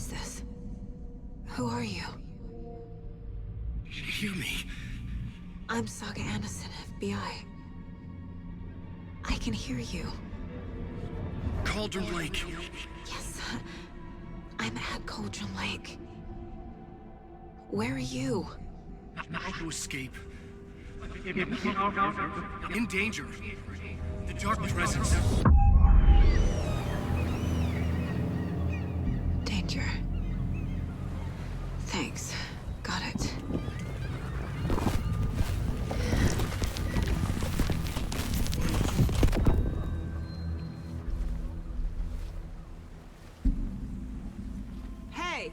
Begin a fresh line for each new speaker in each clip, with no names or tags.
is this? Who are you?
You hear me?
I'm Saga Anderson, FBI. I can hear you.
Cauldron Lake.
Yes, I'm at Cauldron Lake. Where are you?
To escape. In danger. The Dark Presence.
Danger. Thanks. Got it. Hey!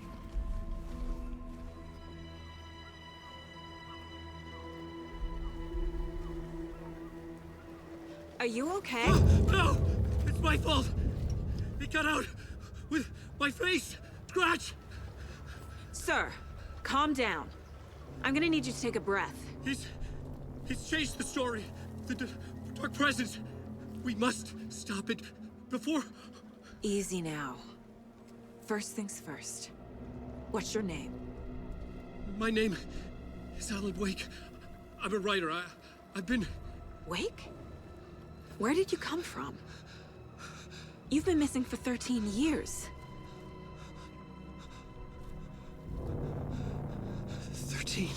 Are you okay?
No! It's my fault! It got out with my face! Scratch!
Sir, calm down. I'm gonna need you to take a breath.
He's changed the story. The Dark Presence. We must stop it before...
Easy now. First things first. What's your name?
My name is Alan Wake. I'm a writer. I've been...
Wake? Where did you come from? You've been missing for 13 years.
13.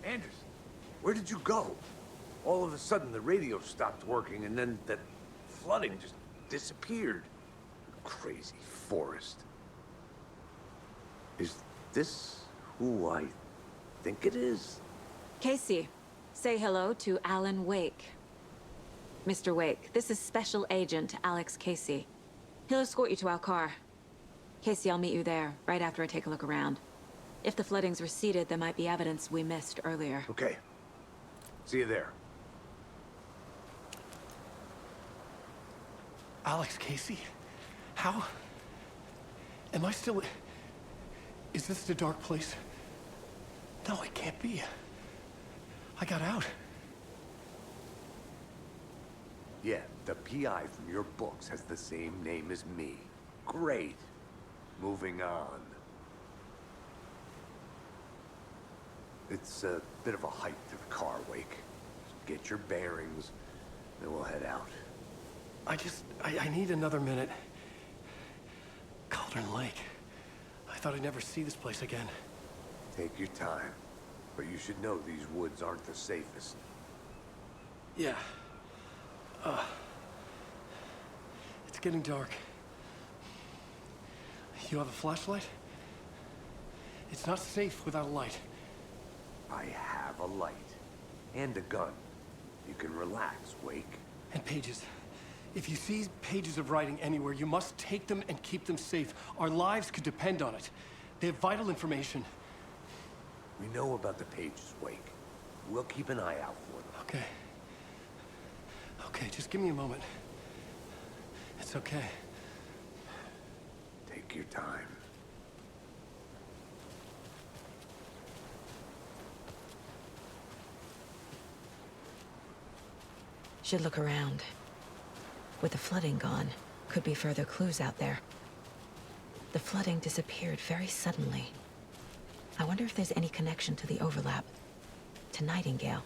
Anderson, where did you go? All of a sudden, the radio stopped working, and then that flooding just disappeared. Crazy forest. Is this who I think it is?
Casey, say hello to Alan Wake. Mr. Wake, this is Special Agent Alex Casey. He'll escort you to our car. Casey, I'll meet you there, right after I take a look around. If the flooding's receded, there might be evidence we missed earlier.
Okay. See you there.
Alex Casey? How? Am I still... Is this the dark place? No, it can't be. I got out.
Yeah, the PI from your books has the same name as me. Great. Moving on. It's a bit of a hike to the car, Wake. Get your bearings, then we'll head out.
I need another minute. Cauldron Lake. I thought I'd never see this place again.
Take your time. But you should know these woods aren't the safest.
Yeah. It's getting dark. You have a flashlight? It's not safe without a light.
I have a light. And a gun. You can relax, Wake.
And pages. If you see pages of writing anywhere, you must take them and keep them safe. Our lives could depend on it. They have vital information.
We know about the pages, Wake. We'll keep an eye out for them.
Okay. Okay, just give me a moment. It's okay.
Take your time.
Should look around. With the flooding gone, could be further clues out there. The flooding disappeared very suddenly. I wonder if there's any connection to the overlap. To Nightingale.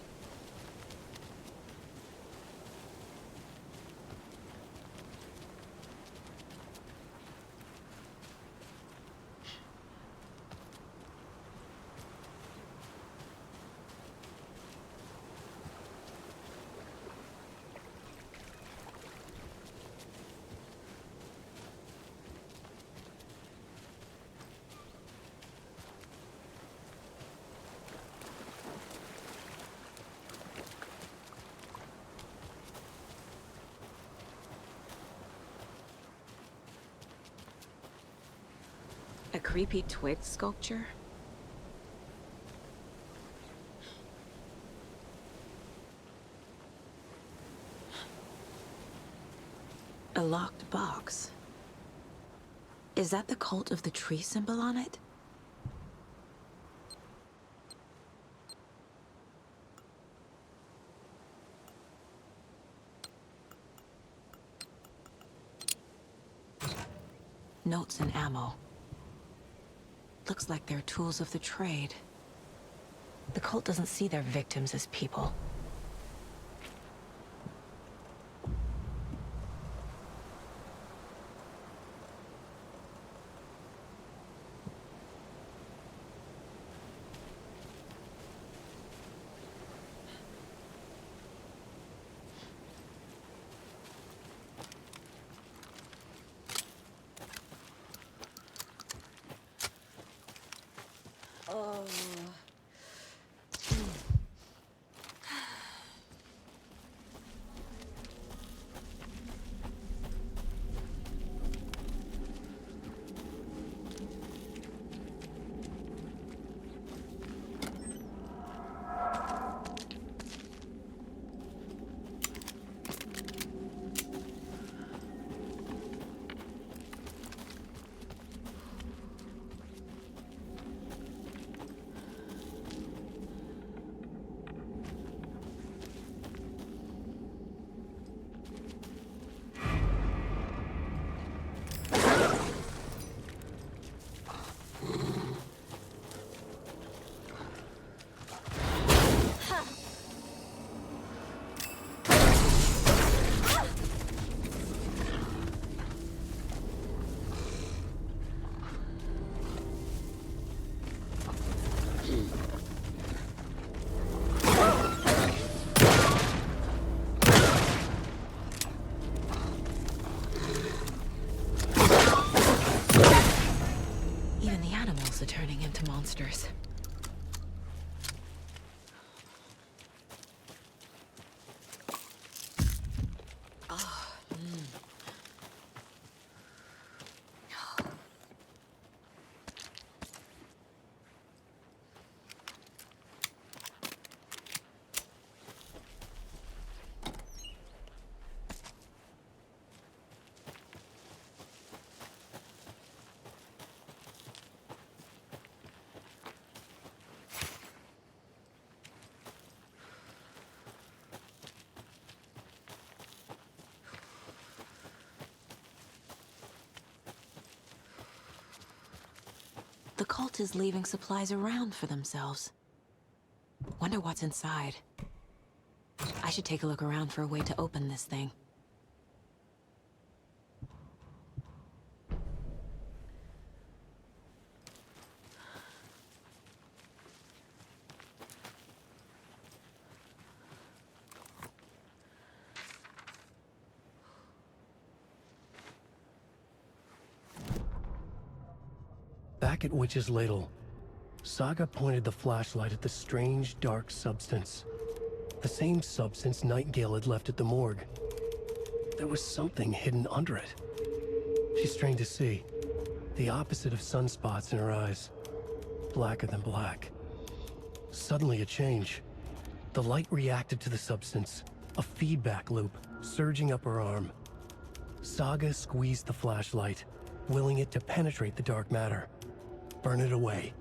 A creepy twig sculpture? A locked box. Is that the cult of the tree symbol on it? Notes and ammo. Looks like they're tools of the trade. The cult doesn't see their victims as people. Are turning into monsters. The cult is leaving supplies around for themselves. Wonder what's inside. I should take a look around for a way to open this thing.
Back at Witch's Ladle, Saga pointed the flashlight at the strange, dark substance. The same substance Nightingale had left at the morgue. There was something hidden under it. She strained to see. The opposite of sunspots in her eyes. Blacker than black. Suddenly a change. The light reacted to the substance. A feedback loop, surging up her arm. Saga squeezed the flashlight, willing it to penetrate the dark matter. Burn it away.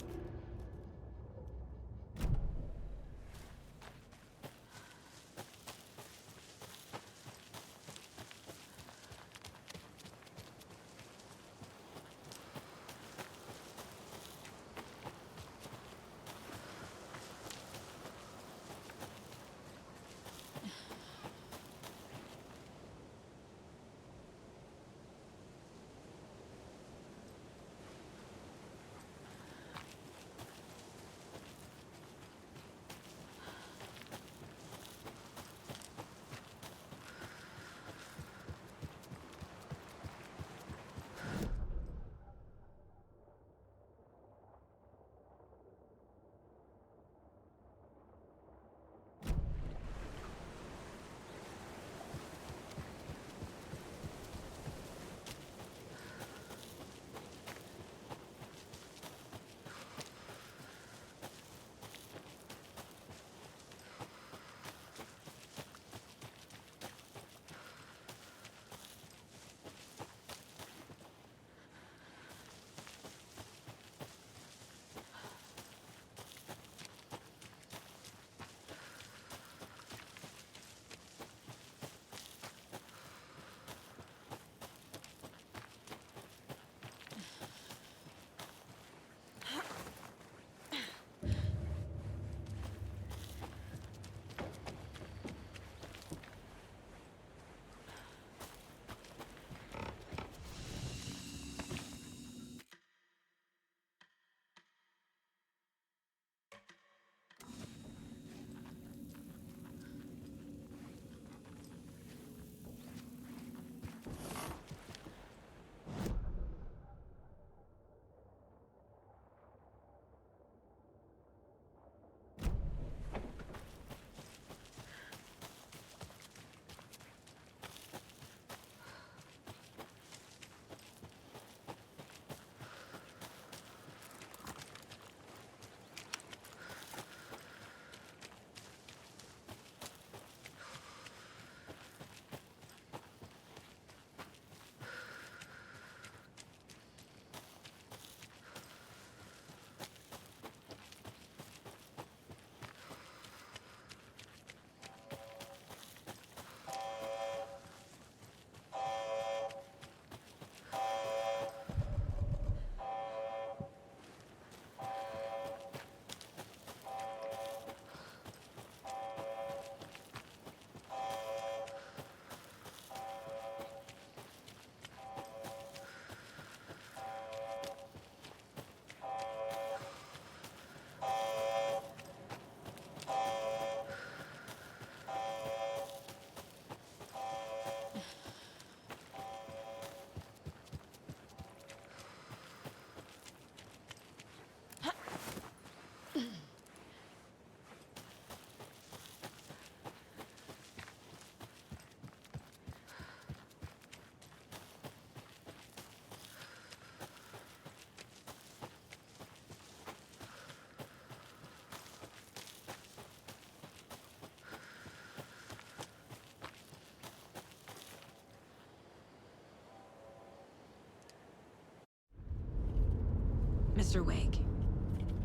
Mr. Wake,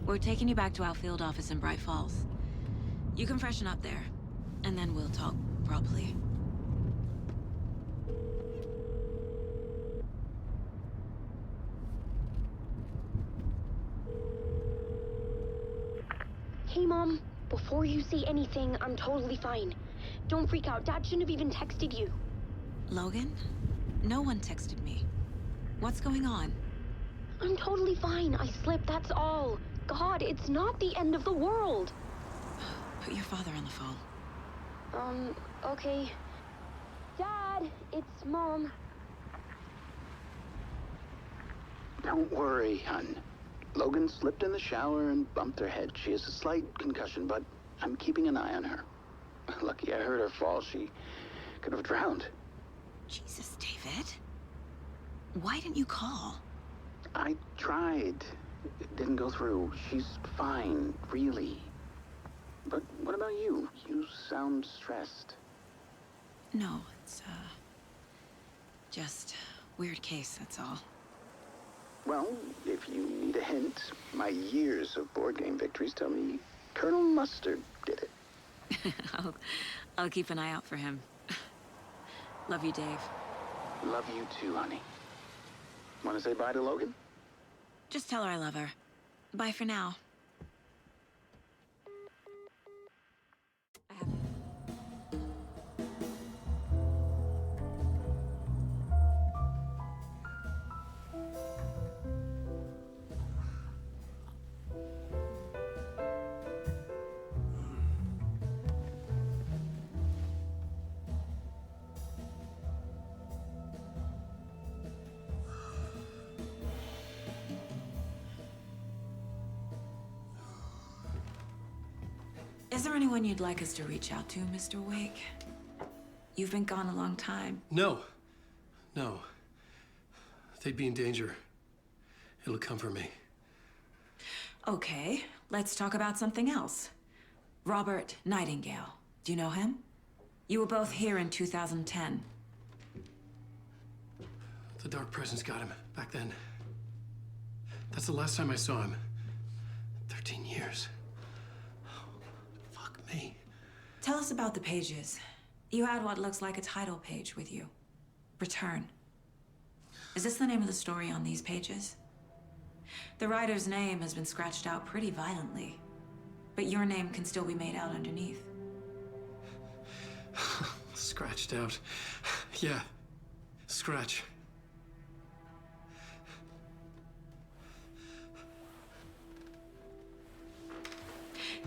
we're taking you back to our field office in Bright Falls. You can freshen up there, and then we'll talk properly.
Hey, Mom. Before you say anything, I'm totally fine. Don't freak out. Dad shouldn't have even texted you.
Logan? No one texted me. What's going on?
I'm totally fine. I slipped, that's all. God, it's not the end of the world.
Put your father on the phone.
Okay. Dad, it's Mom.
Don't worry, hun. Logan slipped in the shower and bumped her head. She has a slight concussion, but I'm keeping an eye on her. Lucky I heard her fall. She could have drowned.
Jesus, David. Why didn't you call?
I tried. It didn't go through. She's fine, really. But what about you? You sound stressed.
No, it's, just weird case, that's all.
Well, if you need a hint, my years of board game victories tell me Colonel Mustard did it.
I'll keep an eye out for him. Love you, Dave.
Love you too, honey. Want to say bye to Logan?
Just tell her I love her. Bye for now. I have... Is there anyone you'd like us to reach out to, Mr. Wake? You've been gone a long time.
No. No. They'd be in danger. It'll come for me.
Okay, let's talk about something else. Robert Nightingale. Do you know him? You were both here in 2010.
The Dark Presence got him back then. That's the last time I saw him. 13 years. Fuck me.
Tell us about the pages. You had what looks like a title page with you. Return. Is this the name of the story on these pages? The writer's name has been scratched out pretty violently, but your name can still be made out underneath.
Scratched out. Yeah. Scratch.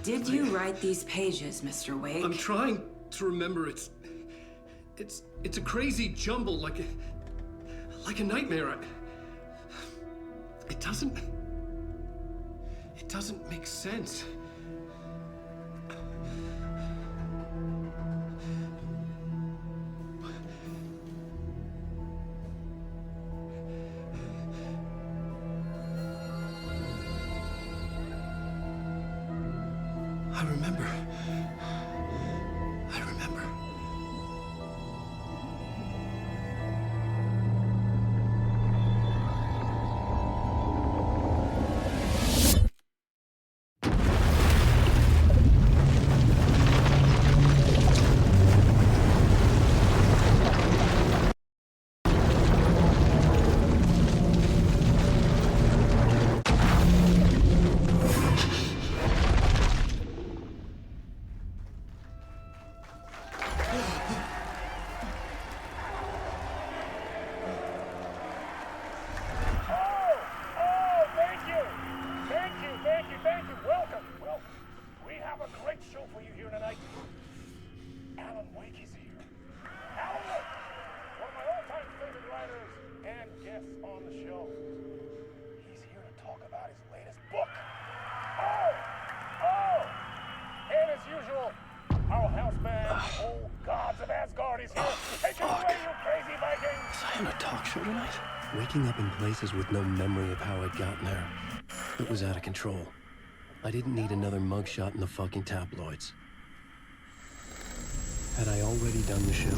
Did you write these pages, Mr. Wake?
I'm trying to remember. It's a crazy jumble, like a nightmare. It doesn't make sense. I remember. Waking up in places with no memory of how I'd gotten there. It was out of control. I didn't need another mugshot in the fucking tabloids. Had I already done the show?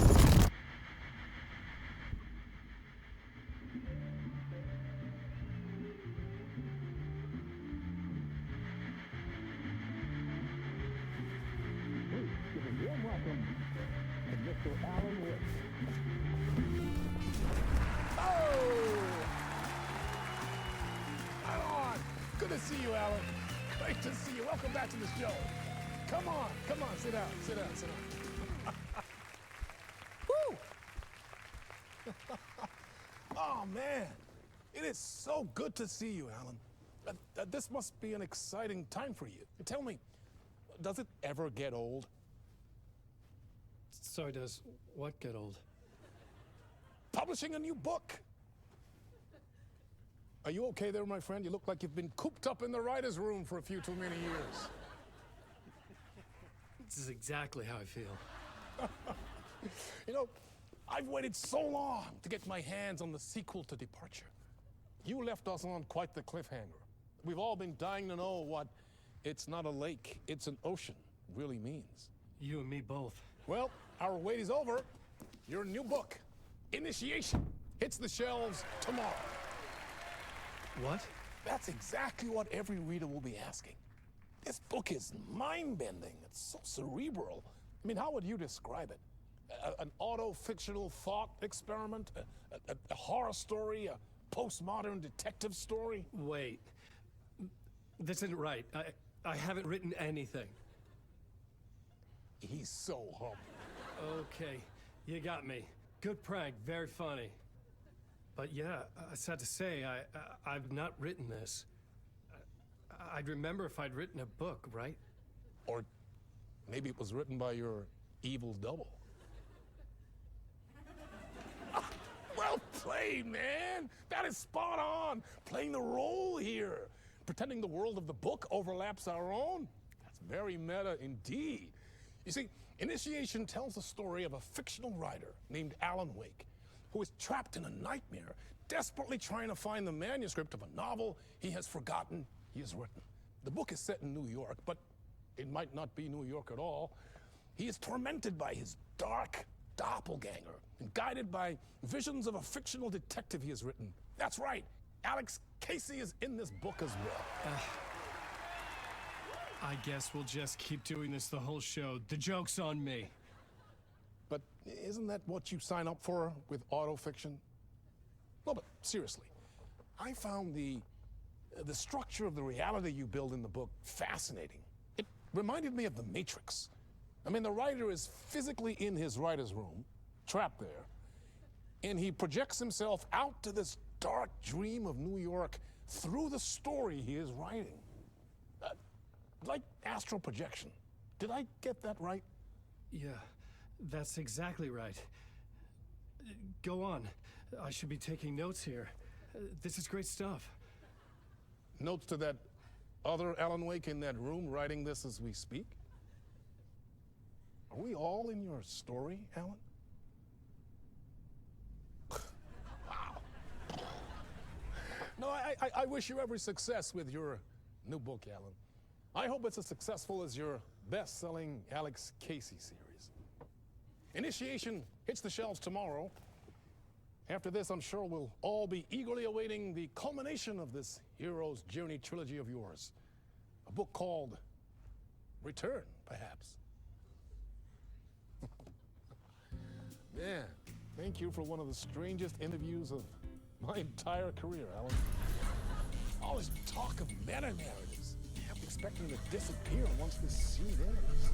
Good to see you, Alan. Great to see you. Welcome back to the show. Come on, sit down, sit down. Woo! Oh, man. It is so good to see you, Alan. This must be an exciting time for you. Tell me, does it ever get old?
Sorry, does what get old?
Publishing a new book. Are you okay there, my friend? You look like you've been cooped up in the writer's room for a few too many years.
This is exactly how I feel.
You know, I've waited so long to get my hands on the sequel to Departure. You left us on quite the cliffhanger. We've all been dying to know what "it's not a lake, it's an ocean" really means.
You and me both.
Well, our wait is over. Your new book, Initiation, hits the shelves tomorrow.
What?
That's exactly what every reader will be asking. This book is mind-bending. It's so cerebral. I mean, how would you describe it? An auto-fictional thought experiment? A horror story? A postmodern detective story?
Wait. This isn't right. I haven't written anything.
He's so humble.
Okay, you got me. Good prank, very funny. But yeah, sad to say, I've not written this. I'd remember if I'd written a book, right?
Or maybe it was written by your evil double. Well played, man! That is spot on! Playing the role here. Pretending the world of the book overlaps our own. That's very meta indeed. You see, Initiation tells the story of a fictional writer named Alan Wake, who is trapped in a nightmare, desperately trying to find the manuscript of a novel he has forgotten he has written. The book is set in New York, but it might not be New York at all. He is tormented by his dark doppelganger and guided by visions of a fictional detective he has written. That's right, Alex Casey is in this book as well.
I guess we'll just keep doing this the whole show. The joke's on me.
But isn't that what you sign up for with autofiction? No, but seriously, I found the structure of the reality you build in the book fascinating. It reminded me of The Matrix. I mean, the writer is physically in his writer's room, trapped there, and he projects himself out to this dark dream of New York through the story he is writing. Like astral projection. Did I get that right?
Yeah, that's exactly right. Go on. I should be taking notes here. This is great stuff.
Notes to that other Alan Wake in that room writing this as we speak? Are we all in your story, Alan? Wow. No, I wish you every success with your new book, Alan. I hope it's as successful as your best-selling Alex Casey series. Initiation hits the shelves tomorrow. After this, I'm sure we'll all be eagerly awaiting the culmination of this hero's journey trilogy of yours. A book called Return, perhaps. Man, thank you for one of the strangest interviews of my entire career, Alan. All this talk of meta-narratives. I'm expecting to disappear once this scene ends.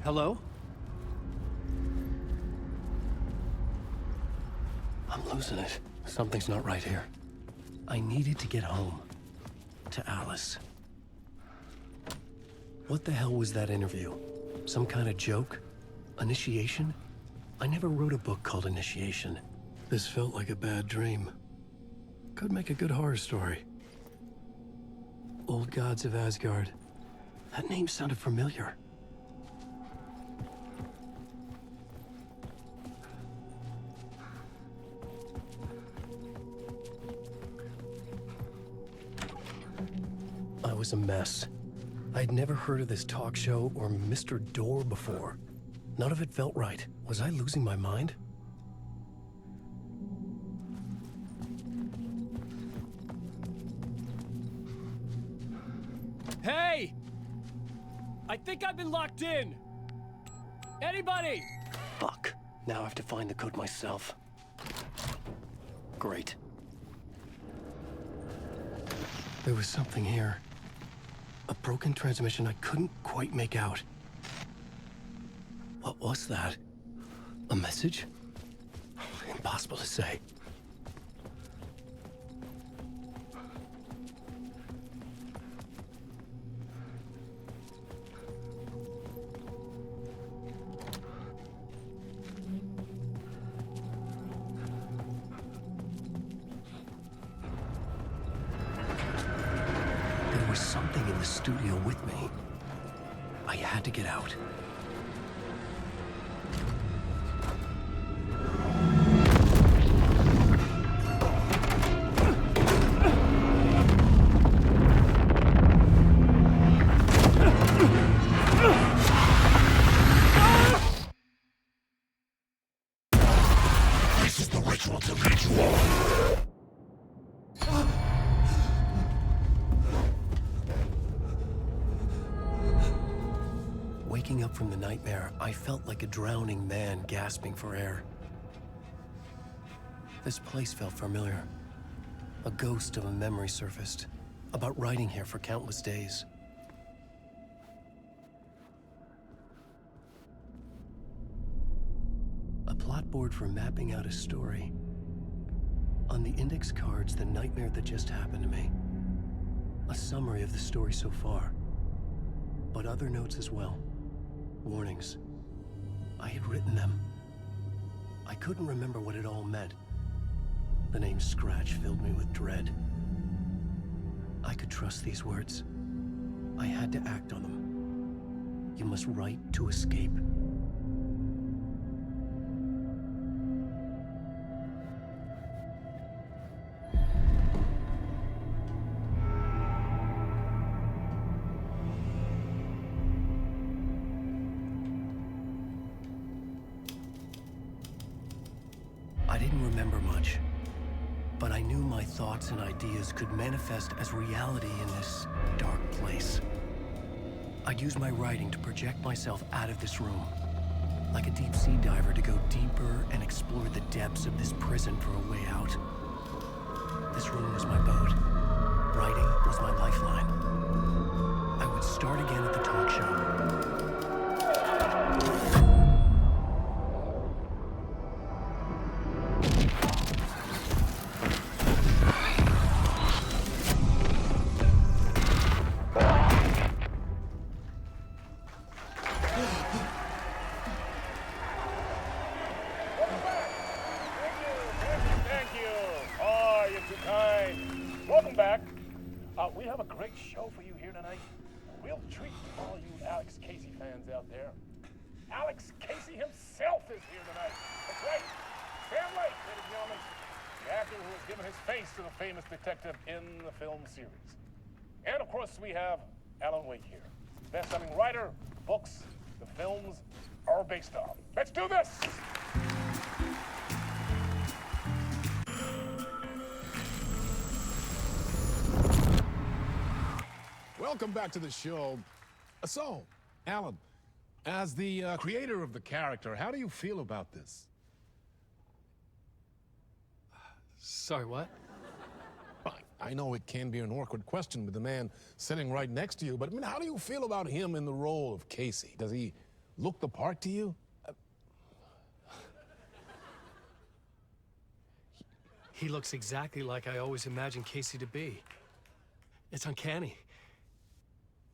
Hello? I'm losing it. Something's not right here. I needed to get home. To Alice. What the hell was that interview? Some kind of joke? Initiation? I never wrote a book called Initiation. This felt like a bad dream. Could make a good horror story. Old Gods of Asgard. That name sounded familiar. I was a mess. I'd never heard of this talk show or Mr. Door before. None of it felt right. Was I losing my mind? Hey! I think I've been locked in! Anybody? Fuck. Now I have to find the code myself. Great. There was something here. A broken transmission I couldn't quite make out. What was that? A message? Impossible to say. There was something in the studio with me. I had to get out. Waking up from the nightmare, I felt like a drowning man gasping for air. This place felt familiar. A ghost of a memory surfaced, about riding here for countless days. A plot board for mapping out a story. On the index cards, the nightmare that just happened to me. A summary of the story so far. But other notes as well. Warnings. I had written them. I couldn't remember what it all meant. The name Scratch filled me with dread. I could trust these words. I had to act on them. You must write to escape. I didn't remember much, but I knew my thoughts and ideas could manifest as reality in this dark place. I'd use my writing to project myself out of this room, like a deep-sea diver to go deeper and explore the depths of this prison for a way out. This room was my boat. Writing was my lifeline. I would start again at the talk show.
Welcome back. We have a great show for you here tonight. A real treat for all you Alex Casey fans out there. Alex Casey himself is here tonight. That's right. Sam Lake, ladies and gentlemen. The actor who has given his face to the famous detective in the film series. And of course, we have Alan Wake here. Best-selling writer, books, the films are based on. Let's do this! Welcome back to the show. So, Alan, as the creator of the character, how do you feel about this?
Sorry, what?
I know it can be an awkward question with the man sitting right next to you, but I mean, how do you feel about him in the role of Casey? Does he look the part to you?
He looks exactly like I always imagined Casey to be. It's uncanny.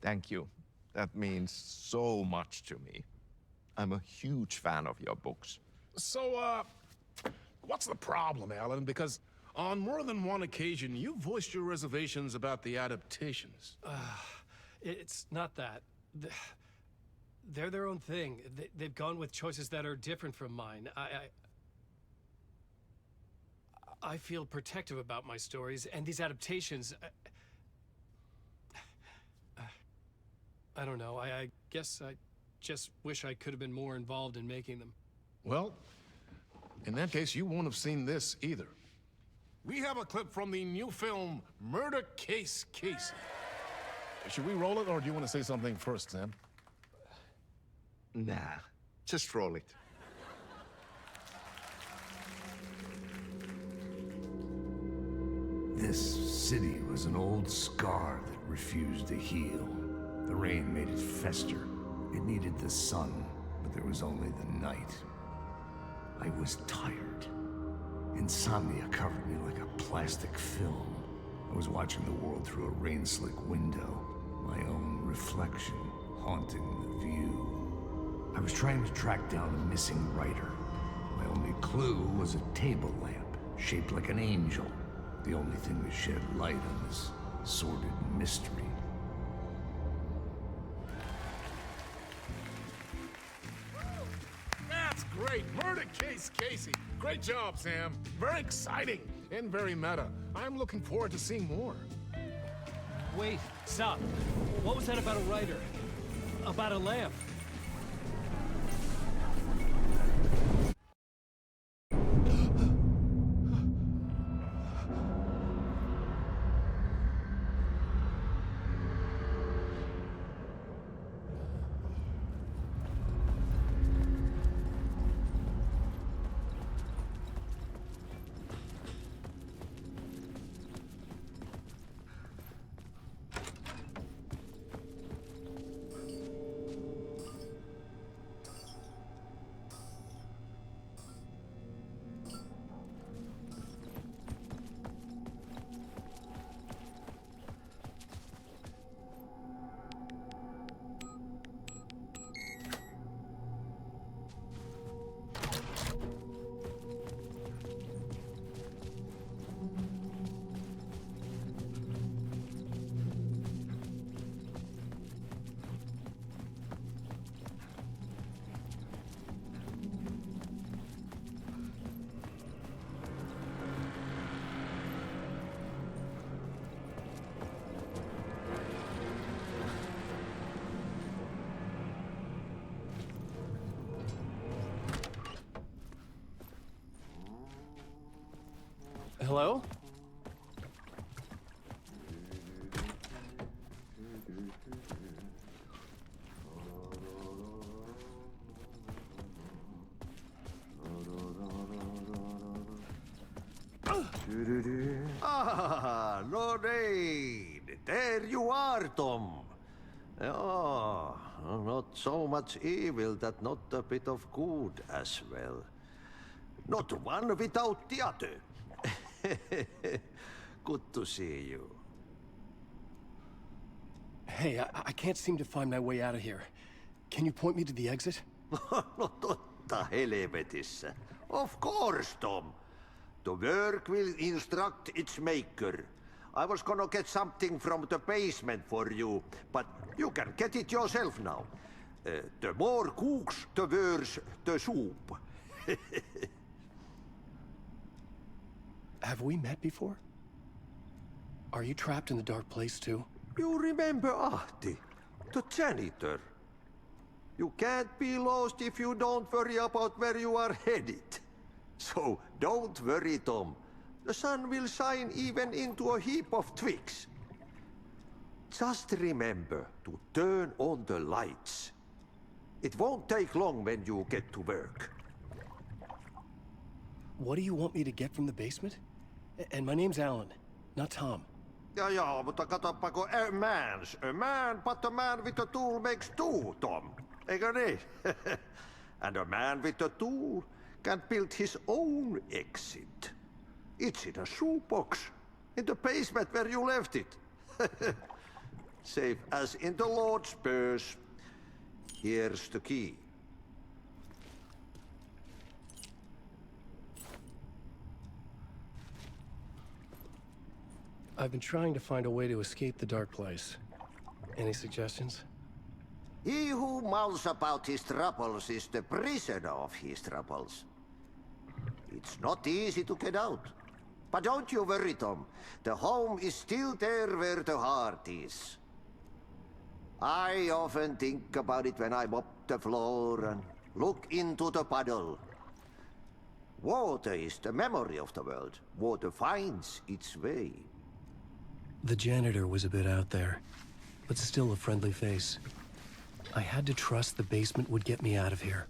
Thank you. That means so much to me. I'm a huge fan of your books.
So, what's the problem, Alan? Because on more than one occasion, you voiced your reservations about the adaptations.
It's not that. They're their own thing. They've gone with choices that are different from mine. I feel protective about my stories, and these adaptations... I don't know. I guess I just wish I could have been more involved in making them.
Well, in that case, you won't have seen this either. We have a clip from the new film, Murder Case Casey. Should we roll it, or do you want to say something first, Sam?
Nah, just roll it.
This city was an old scar that refused to heal. The rain made it fester. It needed the sun, but there was only the night. I was tired. Insomnia covered me like a plastic film. I was watching the world through a rain-slick window, my own reflection haunting the view. I was trying to track down a missing writer. My only clue was a table lamp, shaped like an angel. The only thing that shed light on this sordid mystery.
That's great! Murder case, Casey! Great job, Sam. Very exciting and very meta. I'm looking forward to seeing more.
Wait, stop. What was that about a writer? About a lamp? Hello?
Ah, Lorraine! There you are, Tom. Oh, not so much evil that not a bit of good as well. Not one without the other. Good to see you.
Hey, I can't seem to find my way out of here. Can you point me to the exit?
No totta helvetissä. Of course, Tom. The work will instruct its maker. I was gonna get something from the basement for you, but you can get it yourself now. The more cooks, the worse the soup.
Have we met before? Are you trapped in the dark place too?
You remember Ahti, the janitor. You can't be lost if you don't worry about where you are headed. So don't worry, Tom. The sun will shine even into a heap of twigs. Just remember to turn on the lights. It won't take long when you get to work.
What do you want me to get from the basement? And my name's Alan, not Tom.
Ja, mutta katsoppa, a man, but a man with a tool makes two, Tom. Eikö niin? And a man with a tool can build his own exit. It's in a shoebox, in the basement where you left it. Safe as in the Lord's purse. Here's the key.
I've been trying to find a way to escape the dark place. Any suggestions?
He who mulls about his troubles is the prisoner of his troubles. It's not easy to get out. But don't you worry, Tom. The home is still there where the heart is. I often think about it when I mop the floor and look into the puddle. Water is the memory of the world. Water finds its way.
The janitor was a bit out there, but still a friendly face. I had to trust the basement would get me out of here.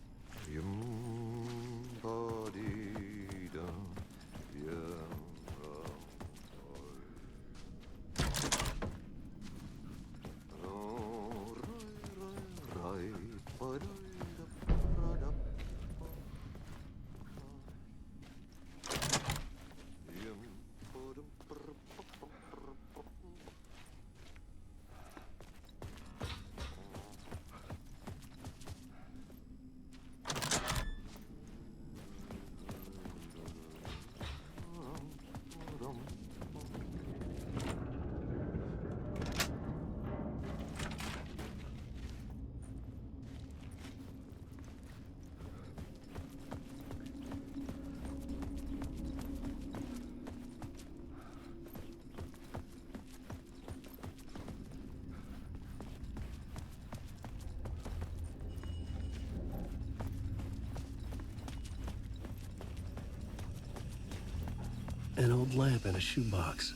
An old lamp in a shoebox.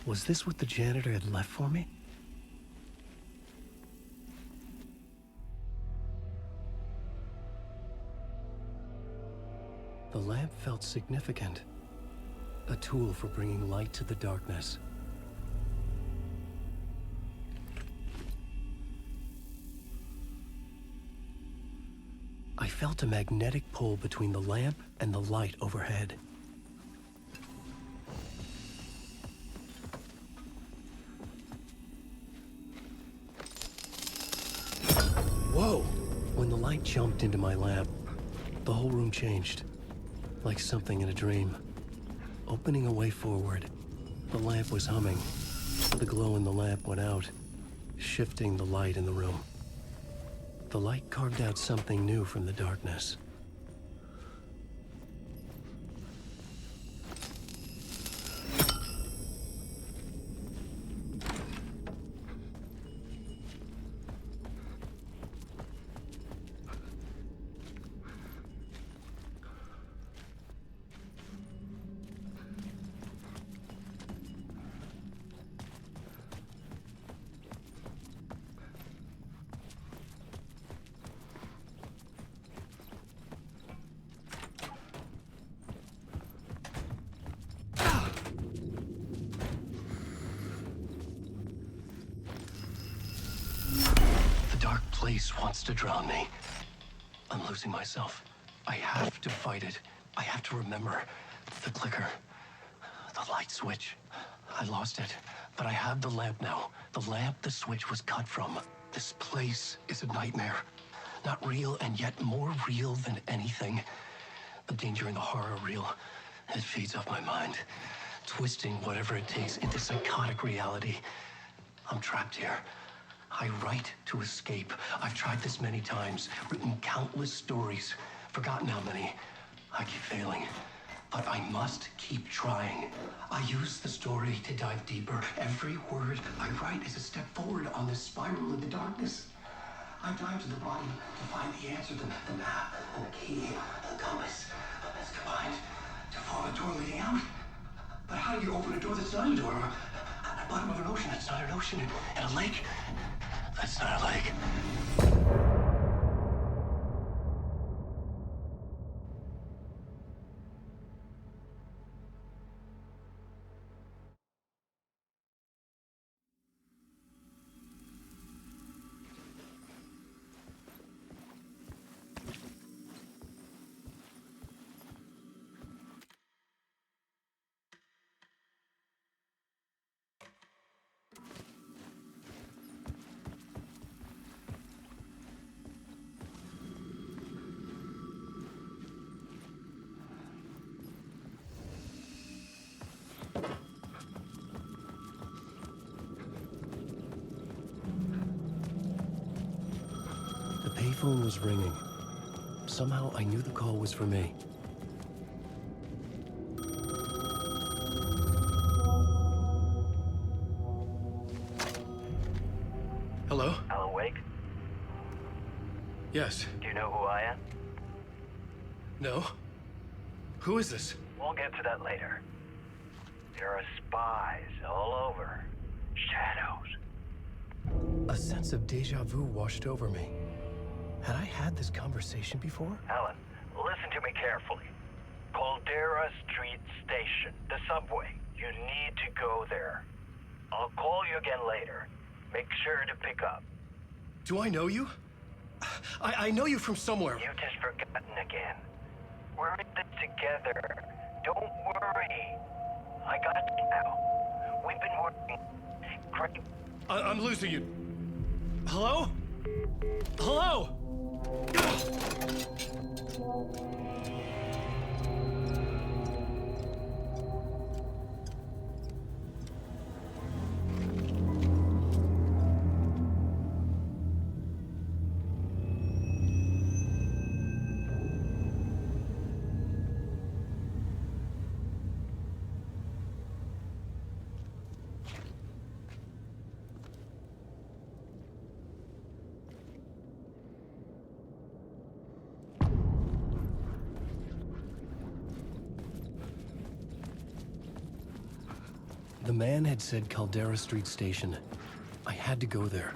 Was this what the janitor had left for me? The lamp felt significant. A tool for bringing light to the darkness. I felt a magnetic pull between the lamp and the light overhead. Whoa! When the light jumped into my lamp, the whole room changed. Like something in a dream. Opening a way forward, the lamp was humming. The glow in the lamp went out, shifting the light in the room. The light carved out something new from the darkness. Place wants to drown me. I'm losing myself. I have to fight it. I have to remember. The clicker. The light switch. I lost it. But I have the lamp now. The lamp the switch was cut from. This place is a nightmare. Not real, and yet more real than anything. The danger and the horror are real. It feeds off my mind. Twisting whatever it takes into psychotic reality. I'm trapped here. I write to escape. I've tried this many times, written countless stories, forgotten how many. I keep failing, but I must keep trying. I use the story to dive deeper. Every word I write is a step forward on this spiral in the darkness. I dive to the bottom to find the answer, the map, and the key, and the compass. It's combined to form a door leading out. But how do you open a door that's not a door? At the bottom of an ocean that's not an ocean, and a lake that's not a lake. The payphone was ringing. Somehow I knew the call was for me. Hello?
Alan Wake?
Yes.
Do you know who I am?
No? Who is this?
We'll get to that later. There are spies all over. Shadows.
A sense of deja vu washed over me. Had I had this conversation before?
Alan, listen to me carefully. Caldera Street Station, the subway. You need to go there. I'll call you again later. Make sure to pick up.
Do I know you? I know you from somewhere.
You've just forgotten again. We're in this together. Don't worry. I got you now. We've been working great.
I'm losing you. Hello? Hello? The man had said Caldera Street Station. I had to go there.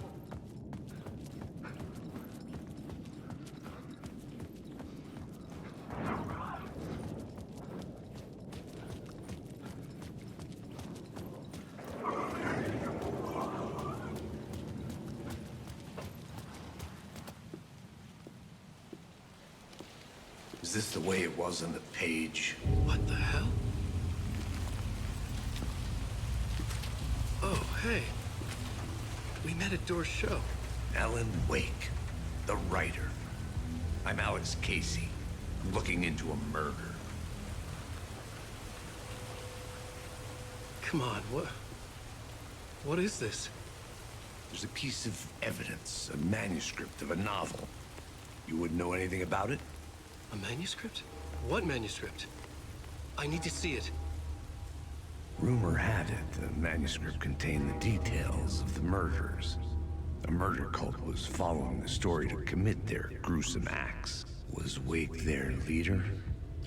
Is this the way it was on the page?
What the hell? Oh, hey. We met at Door's show.
Alan Wake, the writer. I'm Alex Casey. I'm looking into a murder.
Come on, what is this?
There's a piece of evidence, a manuscript of a novel. You wouldn't know anything about it?
A manuscript? What manuscript? I need to see it.
Rumor had it the manuscript contained the details of the murders. A murder cult was following the story to commit their gruesome acts. Was Wake their leader?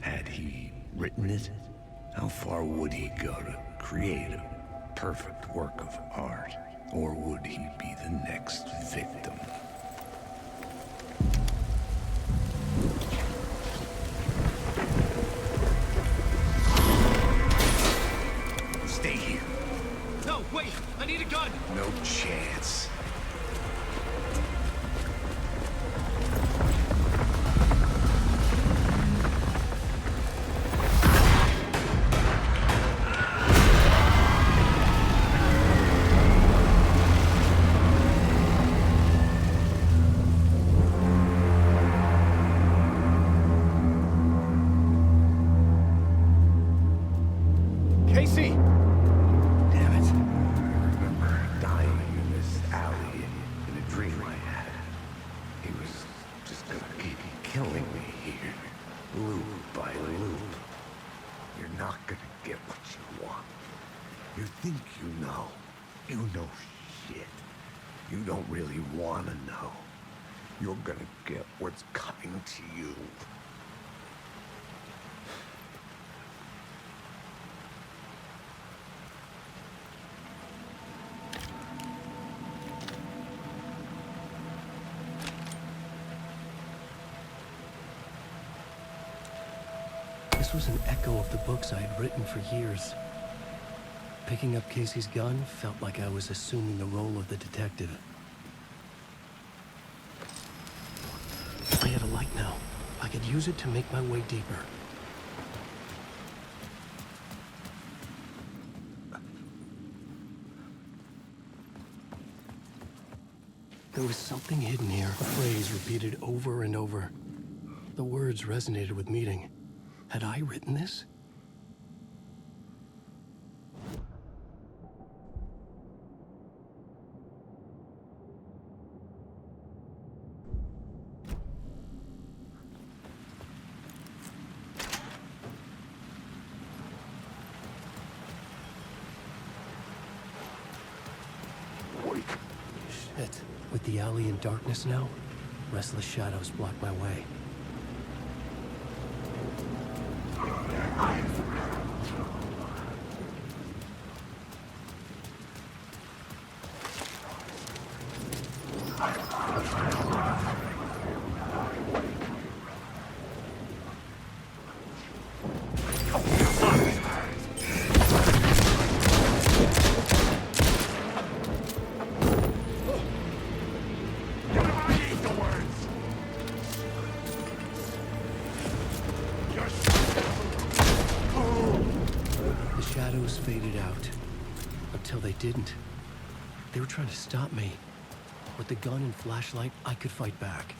Had he written it? How far would he go to create a perfect work of art? Or would he be the next victim? Stay here.
No, wait! I need a gun!
No chance.
Casey!
Damn it. I remember dying in this alley in a dream I had. He was just gonna keep killing me here, loop by loop. You're not gonna get what you want. You think you know. You know shit. You don't really wanna know. You're gonna get what's coming to you.
This was an echo of the books I had written for years. Picking up Casey's gun felt like I was assuming the role of the detective. I had a light now. I could use it to make my way deeper. There was something hidden here, a phrase repeated over and over. The words resonated with meaning. Had I written this? Shit. With the alley in darkness now, restless shadows block my way. Shadows faded out. Until they didn't. They were trying to stop me. With the gun and flashlight, I could fight back.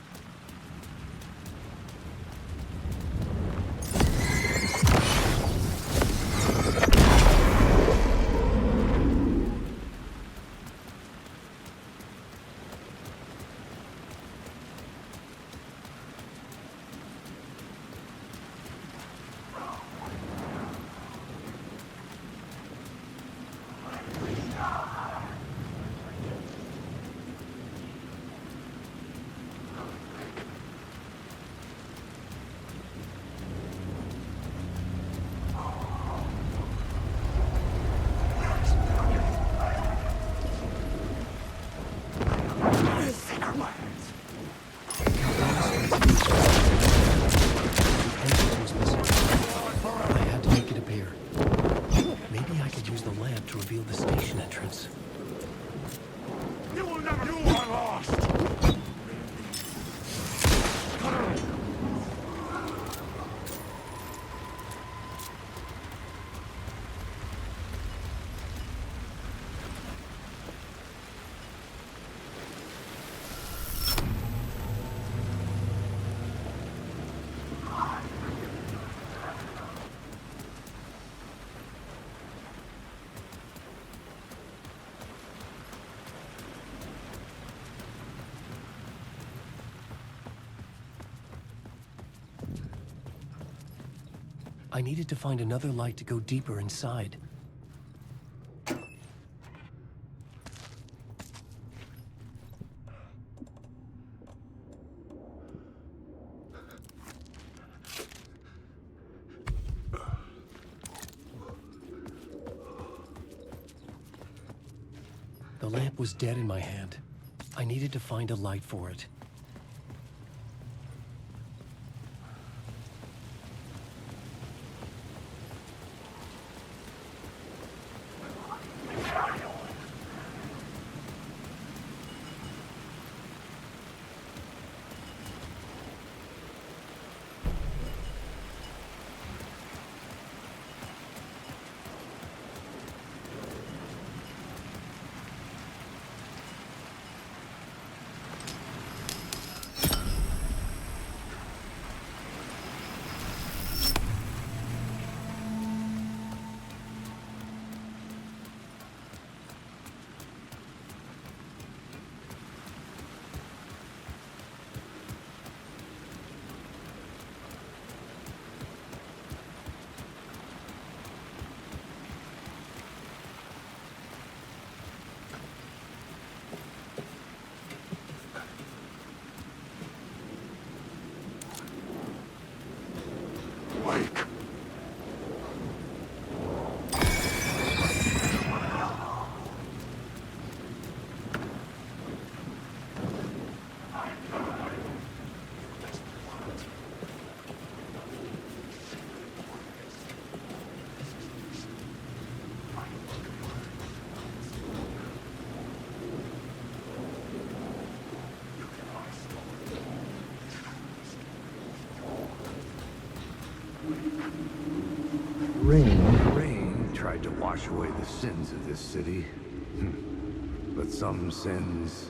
I needed to find another light to go deeper inside. The lamp was dead in my hand. I needed to find a light for it.
Rain tried to wash away the sins of this city. But some sins,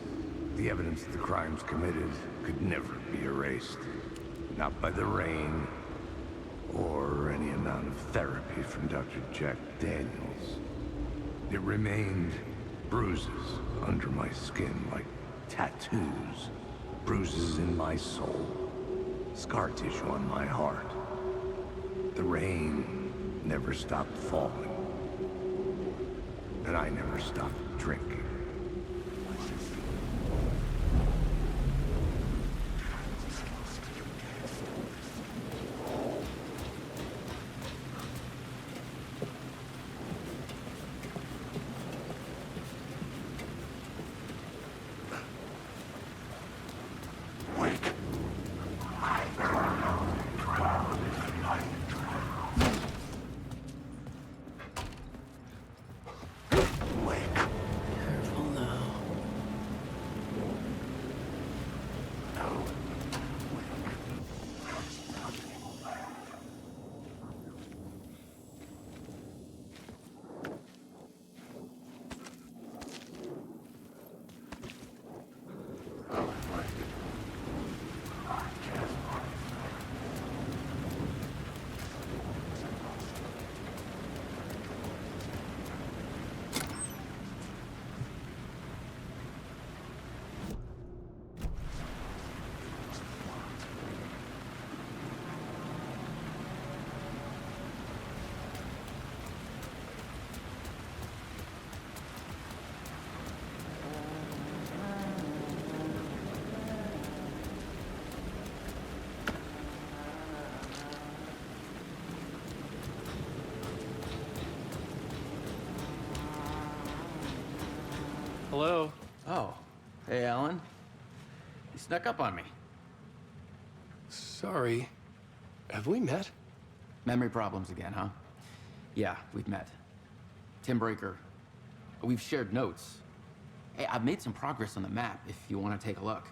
the evidence of the crimes committed, could never be erased. Not by the rain, or any amount of therapy from Dr. Jack Daniels. It remained bruises under my skin, like tattoos. Bruises in my soul. Scar tissue on my heart. The rain never stopped falling. And I never stopped drinking.
Hello?
Oh. Hey, Alan. You snuck up on me.
Sorry. Have we met?
Memory problems again, huh? Yeah, we've met. Tim Breaker. We've shared notes. Hey, I've made some progress on the map if you want to take a look.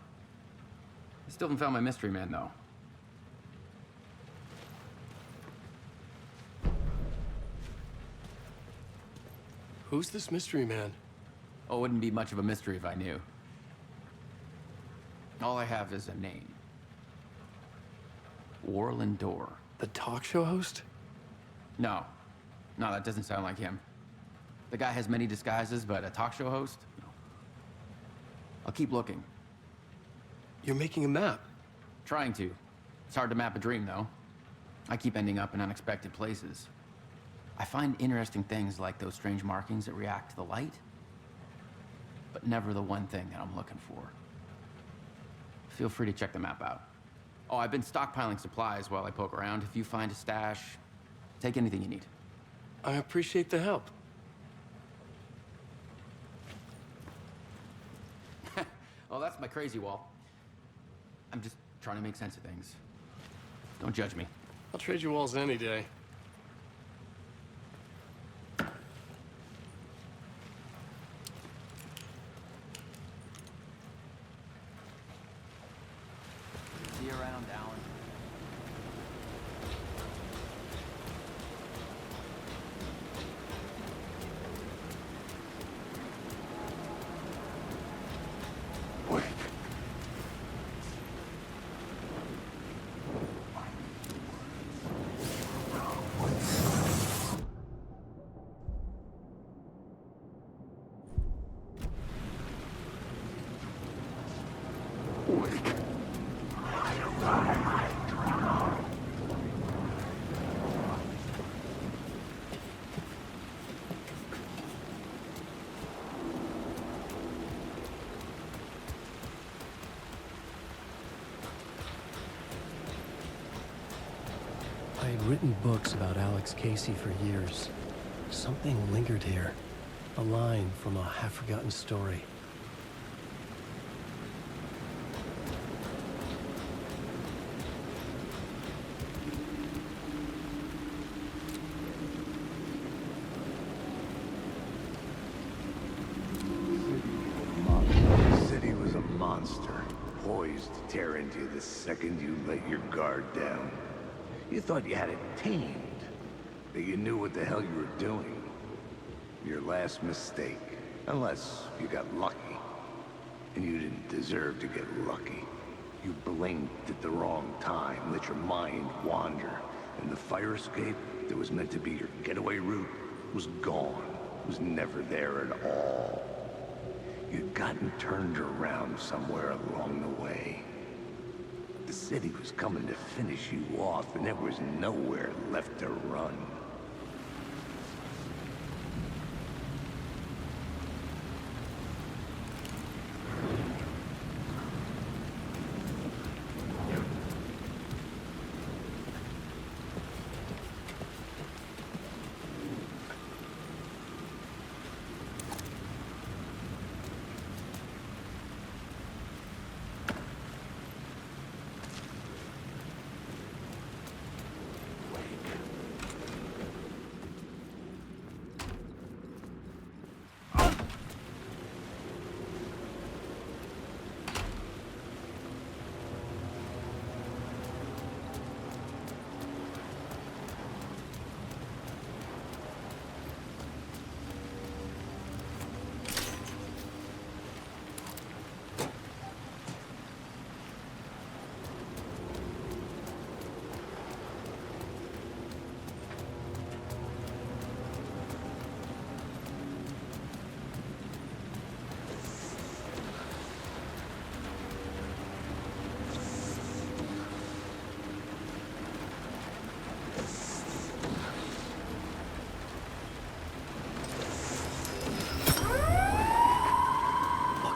I still haven't found my mystery man, though.
Who's this mystery man?
Oh, it wouldn't be much of a mystery if I knew. All I have is a name. Warland Dorr.
The talk show host?
No. No, that doesn't sound like him. The guy has many disguises, but a talk show host? No. I'll keep looking.
You're making a map.
Trying to. It's hard to map a dream, though. I keep ending up in unexpected places. I find interesting things like those strange markings that react to the light, but never the one thing that I'm looking for. Feel free to check the map out. Oh, I've been stockpiling supplies while I poke around. If you find a stash, take anything you need.
I appreciate the help.
Oh, that's my crazy wall. I'm just trying to make sense of things. Don't judge me.
I'll trade you walls any day.
See you around, Alan.
I had written books about Alex Casey for years. Something lingered here. A line from a half-forgotten story.
The city was a monster, poised to tear into you the second you let your guard down. You thought you had it tamed, that you knew what the hell you were doing. Your last mistake, unless you got lucky. And you didn't deserve to get lucky. You blinked at the wrong time, let your mind wander, and the fire escape that was meant to be your getaway route was gone, was never there at all. You'd gotten turned around somewhere along the way. The city was coming to finish you off, and there was nowhere left to run.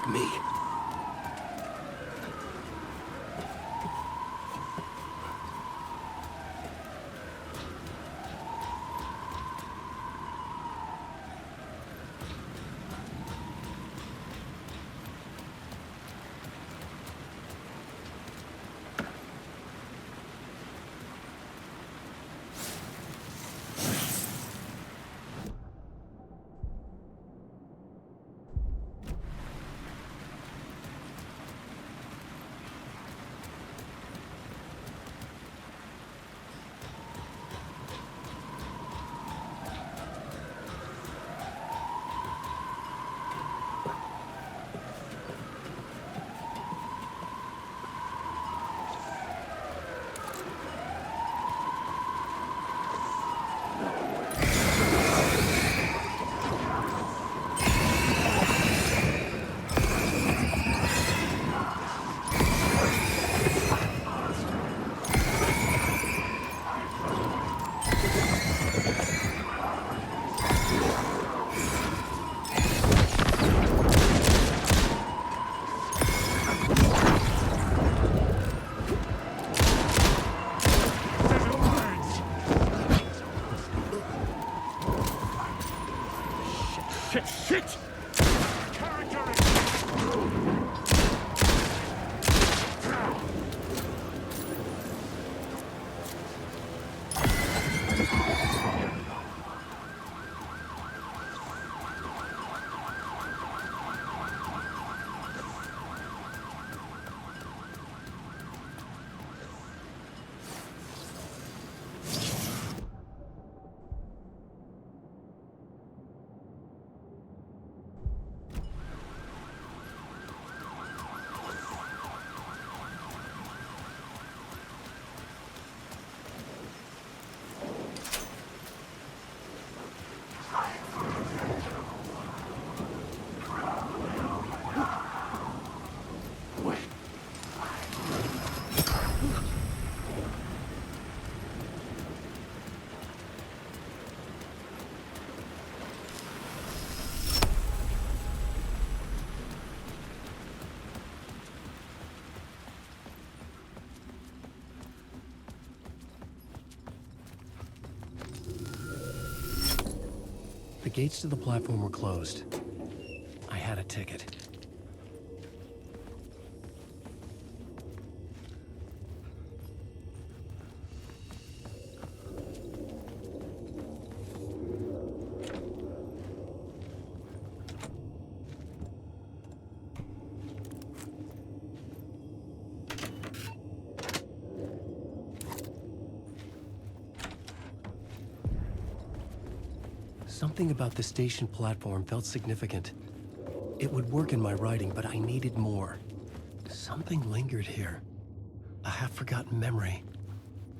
Me. The gates to the platform were closed. I had a ticket. Something about the station platform felt significant. It would work in my writing, but I needed more. Something lingered here. A half-forgotten memory.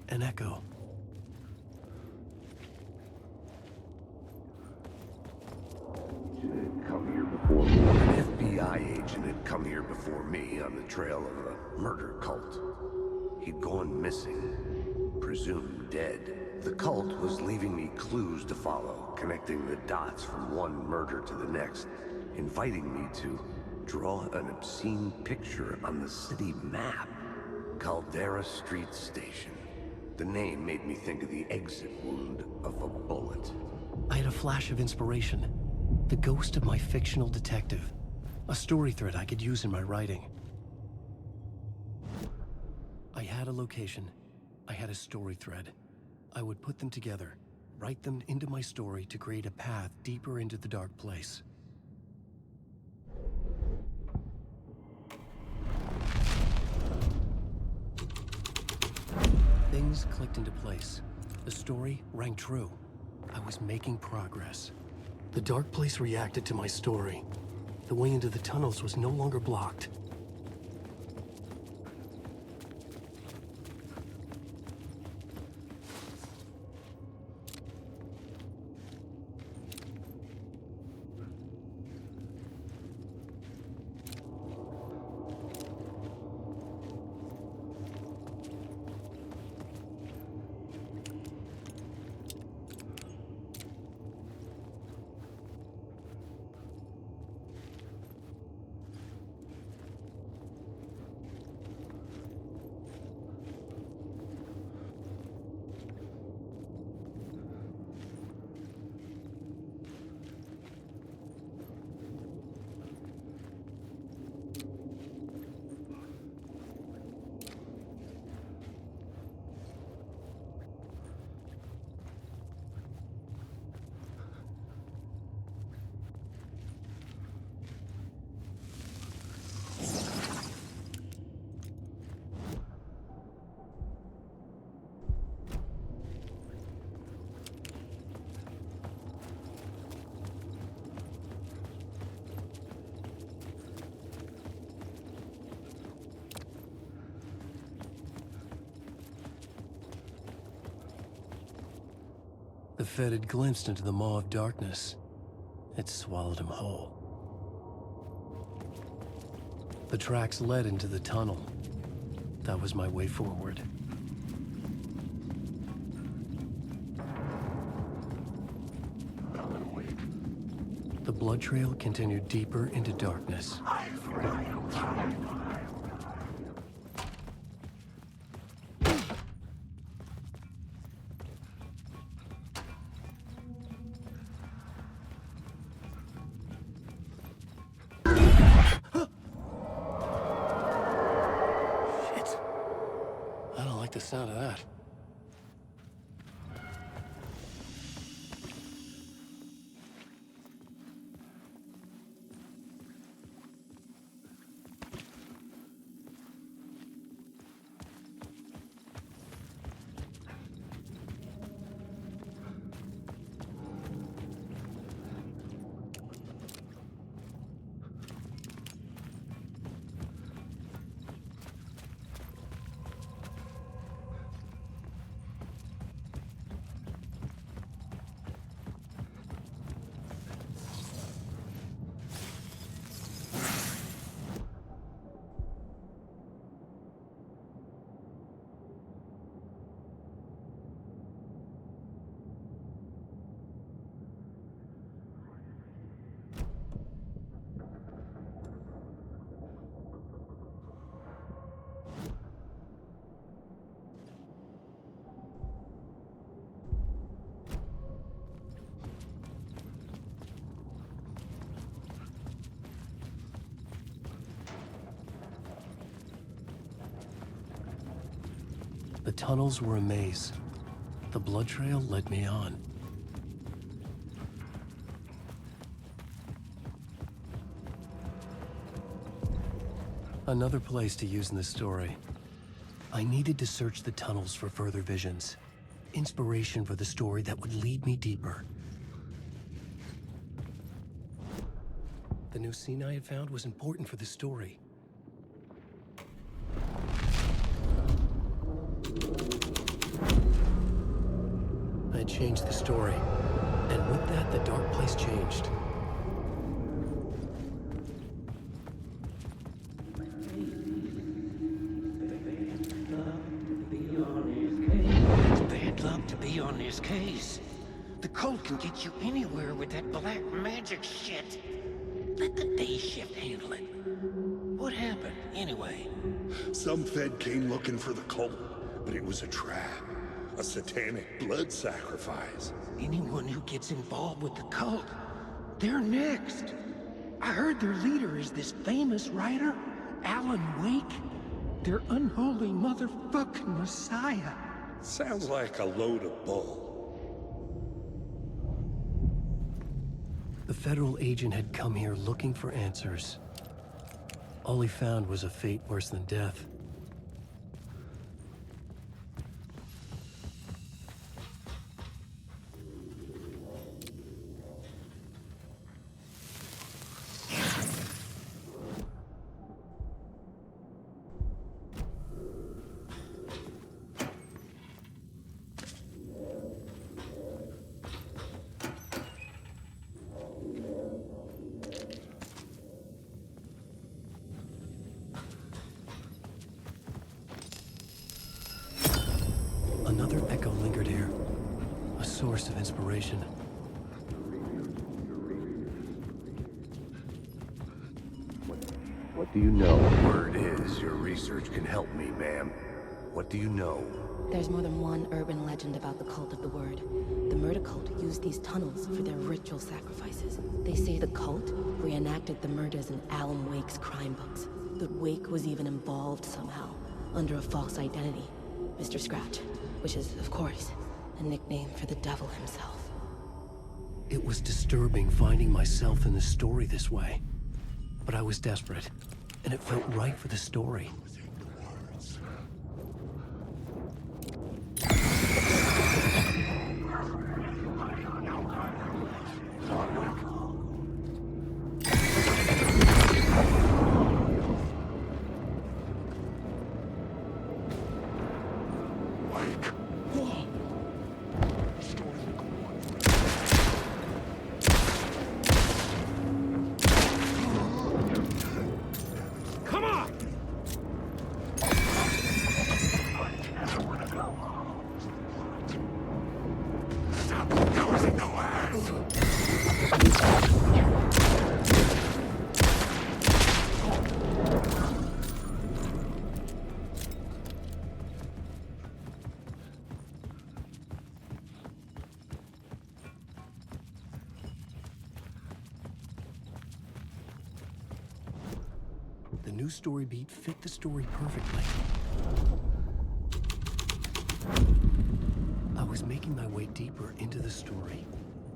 An echo.
An FBI agent had come here before me on the trail of a murder cult. He'd gone missing, presumed dead. The cult was leaving me clues to follow, connecting the dots from one murder to the next, inviting me to draw an obscene picture on the city map. Caldera Street Station. The name made me think of the exit wound of a bullet.
I had a flash of inspiration. The ghost of my fictional detective. A story thread I could use in my writing. I had a location. I had a story thread. I would put them together, write them into my story to create a path deeper into the dark place. Things clicked into place. The story rang true. I was making progress. The dark place reacted to my story. The way into the tunnels was no longer blocked. The Fed had glimpsed into the maw of darkness. It swallowed him whole. The tracks led into the tunnel. That was my way forward. The blood trail continued deeper into darkness. The sound of that. The tunnels were a maze. The blood trail led me on. Another place to use in the story. I needed to search the tunnels for further visions. Inspiration for the story that would lead me deeper. The new scene I had found was important for the story. I had changed the story, and with that, the dark place changed.
Bad luck to be on this case. The cult can get you anywhere with that black magic shit. Let the day shift handle it. What happened, anyway?
Some Fed came looking for the cult, but it was a trap. A satanic blood sacrifice.
Anyone who gets involved with the cult, they're next. I heard their leader is this famous writer, Alan Wake. Their unholy motherfucking messiah.
Sounds like a load of bull.
The federal agent had come here looking for answers. All he found was a fate worse than death. Another echo lingered here, a source of inspiration.
What do you know? Word is, your research can help me, ma'am. What do you know?
There's more than one urban legend about the Cult of the Word. The murder cult used these tunnels for their ritual sacrifices. They say the cult reenacted the murders in Alan Wake's crime books. That Wake was even involved somehow, under a false identity. Mr. Scratch, which is, of course, a nickname for the devil himself.
It was disturbing finding myself in the story this way. But I was desperate, and it felt right for the story. The new story beat fit the story perfectly. I was making my way deeper into the story.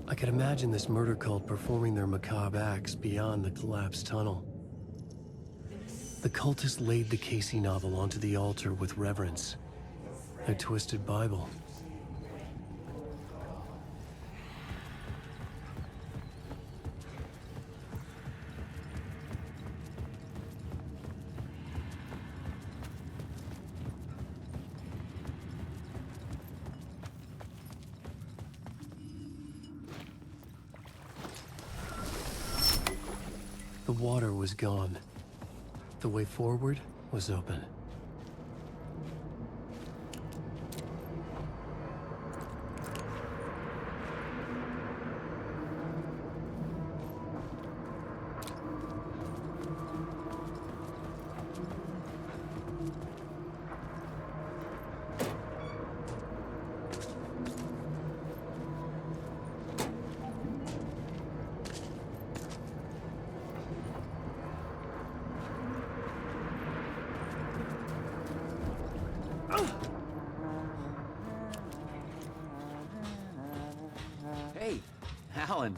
I could imagine this murder cult performing their macabre acts beyond the collapsed tunnel. The cultists laid the Casey novel onto the altar with reverence. A twisted Bible. The water was gone. The way forward was open.
Alan.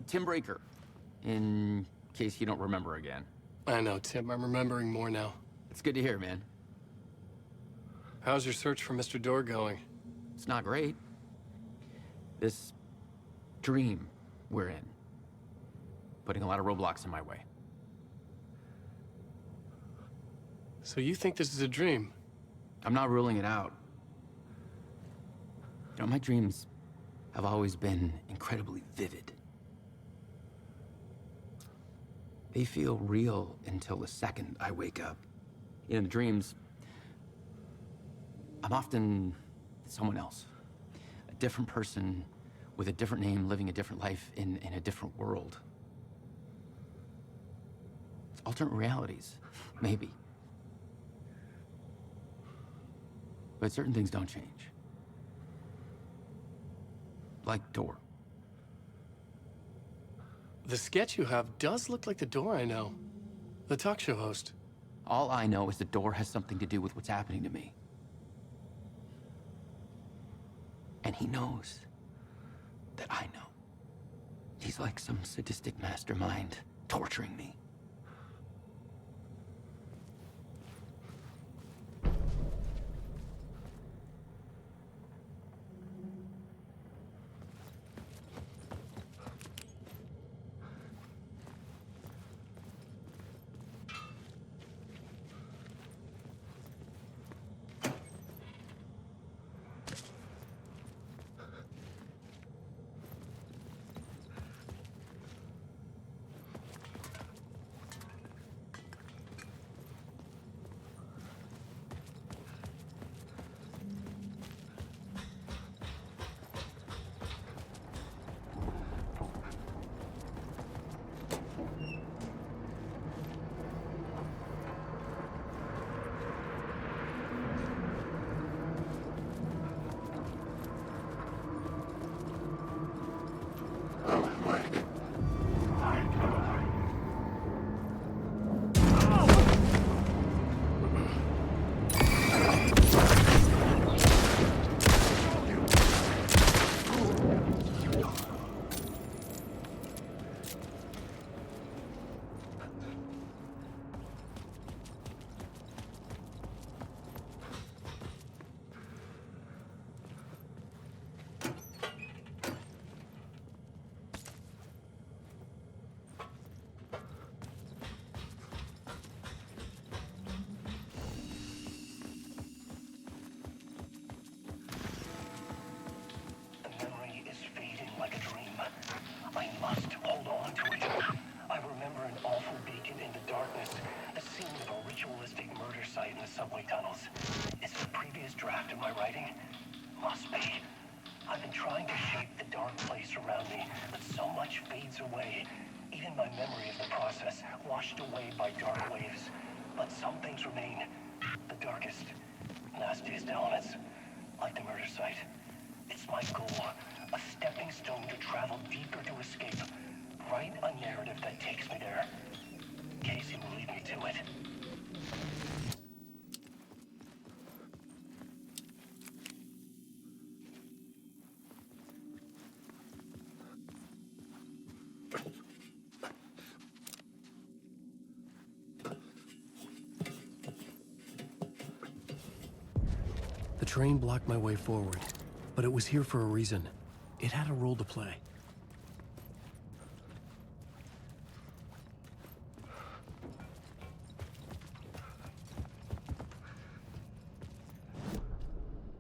Tim Breaker. In case you don't remember again.
I know, Tim. I'm remembering more now.
It's good to hear, man.
How's your search for Mr. Door going?
It's not great. This dream we're in, putting a lot of roadblocks in my way.
So you think this is a dream?
I'm not ruling it out. You know, my dreams have always been incredibly vivid. They feel real until the second I wake up. In the dreams, I'm often someone else. A different person with a different name, living a different life in a different world. It's alternate realities, maybe. But certain things don't change. Like Door.
The sketch you have does look like the Door I know. The talk show host.
All I know is the Door has something to do with what's happening to me. And he knows that I know. He's like some sadistic mastermind torturing me.
Subway tunnels. Is the previous draft of my writing? Must be. I've been trying to shape the dark place around me, but so much fades away. Even my memory of the process, washed away by dark waves. But some things remain. The darkest, nastiest elements, like the murder site. It's my goal, a stepping stone to travel deeper to escape. Write a narrative that takes me there. Casey will lead me to it.
The train blocked my way forward, but it was here for a reason. It had a role to play.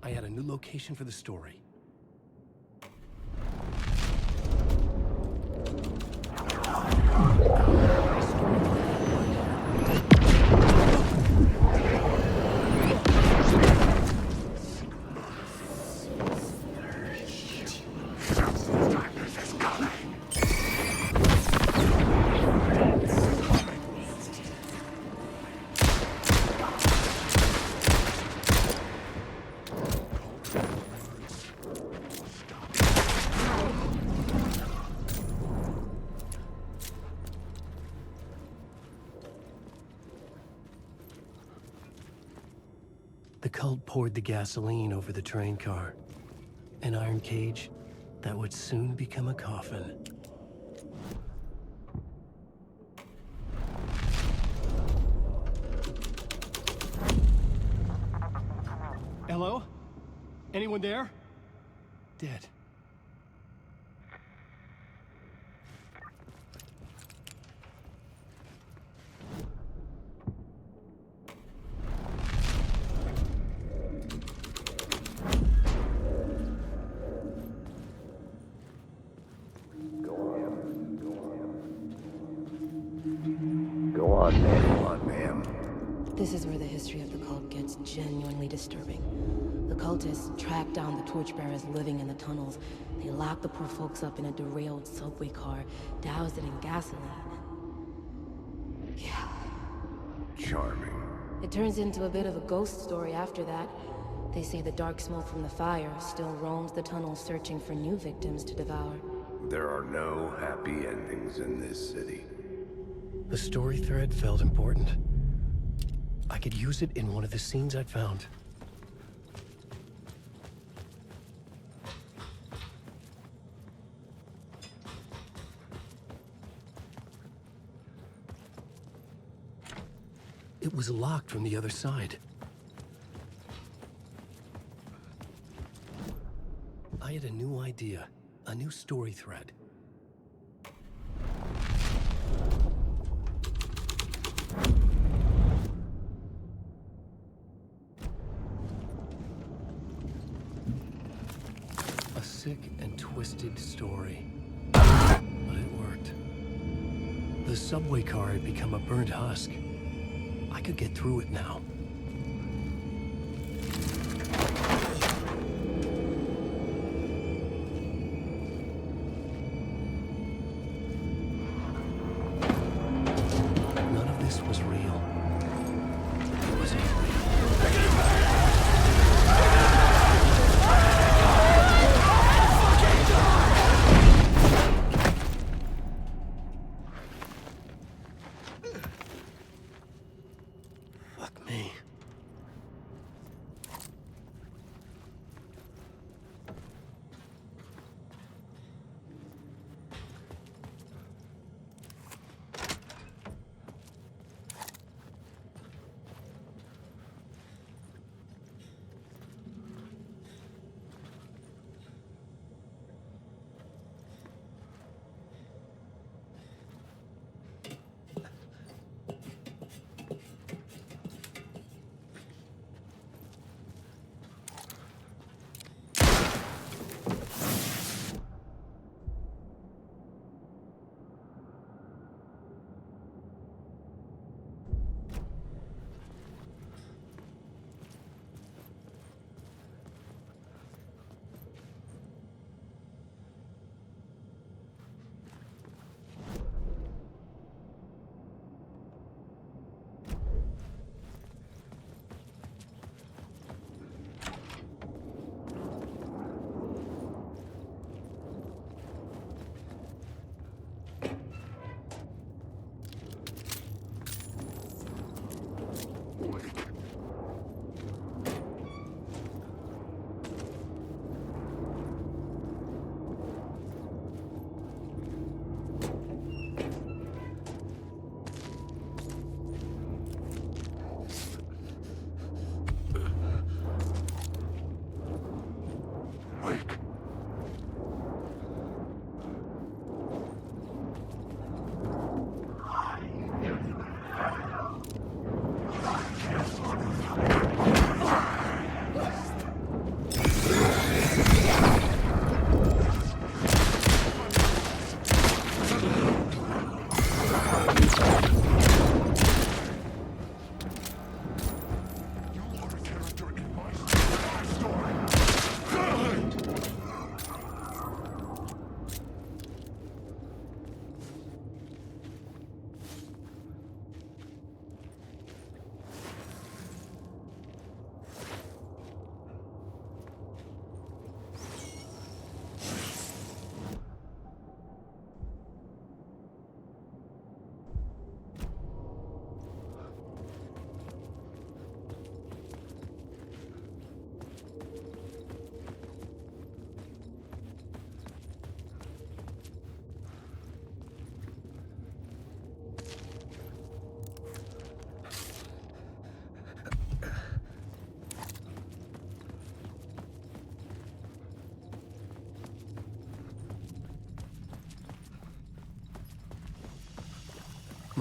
I had a new location for the story. The cult poured the gasoline over the train car. An iron cage, that would soon become a coffin. Hello? Anyone there? Dead.
Go on, ma'am.
This is where the history of the cult gets genuinely disturbing. The cultists tracked down the torchbearers living in the tunnels. They locked the poor folks up in a derailed subway car, doused it in gasoline. Yeah.
Charming.
It turns into a bit of a ghost story after that. They say the dark smoke from the fire still roams the tunnels searching for new victims to devour.
There are no happy endings in this city.
The story thread felt important. I could use it in one of the scenes I'd found. It was locked from the other side. I had a new idea, a new story thread. A sick and twisted story. But it worked. The subway car had become a burnt husk. I could get through it now. None of this was real. It wasn't real. Fuck me.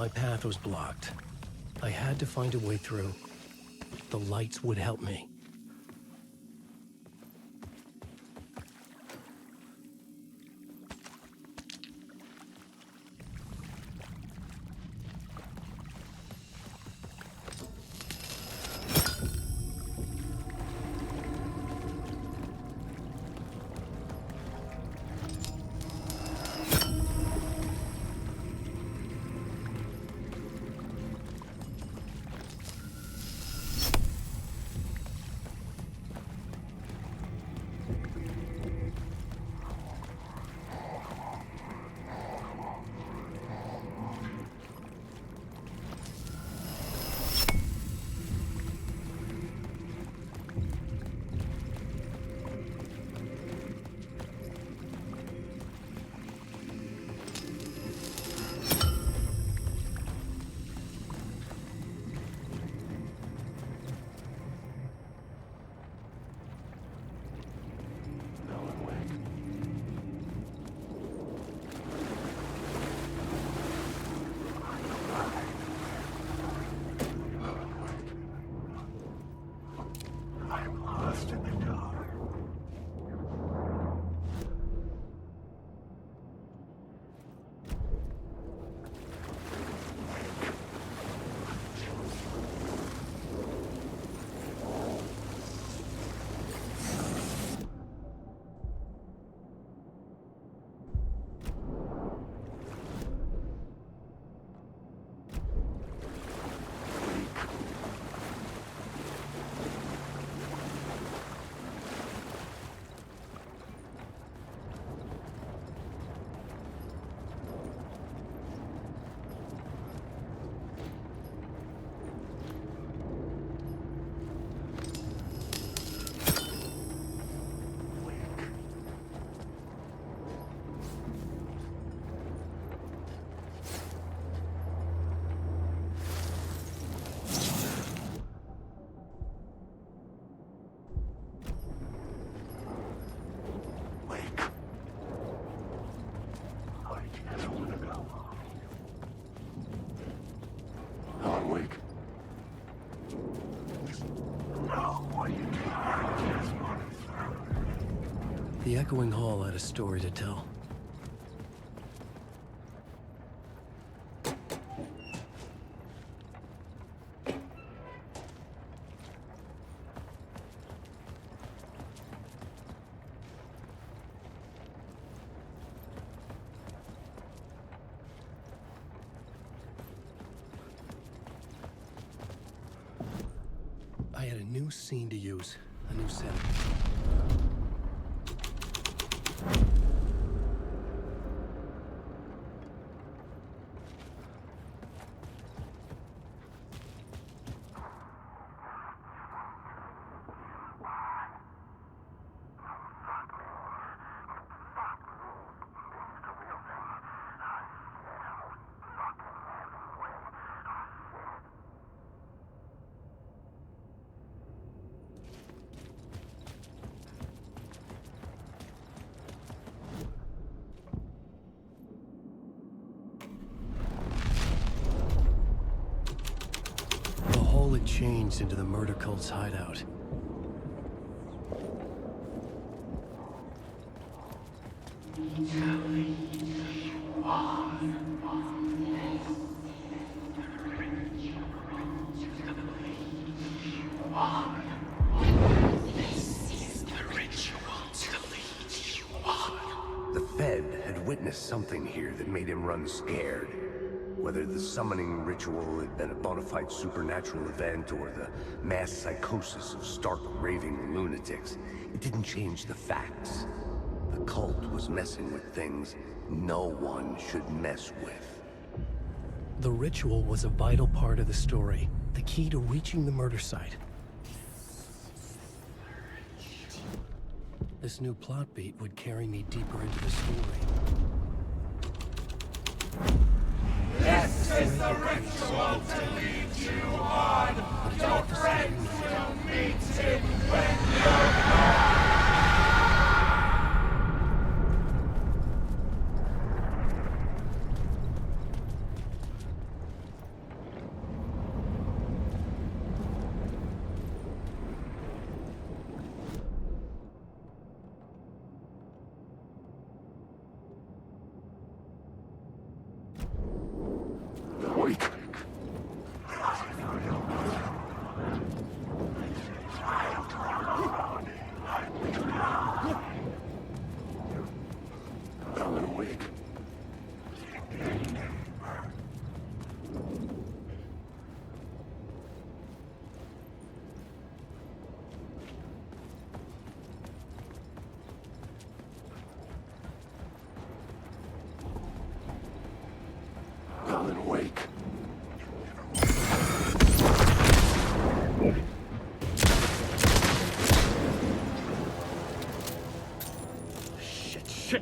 My path was blocked. I had to find a way through. The lights would help me. The echoing hall had a story to tell. I had a new scene to use, a new setting. It changed into the murder cult's hideout.
The Fed had witnessed something here that made him run scared. Whether the summoning ritual had been a bona fide supernatural event or the mass psychosis of stark raving lunatics, it didn't change the facts. The cult was messing with things no one should mess with.
The ritual was a vital part of the story, the key to reaching the murder site. This new plot beat would carry me deeper into the story.
This is the ritual to lead you on. Your friends will meet it when you're gone.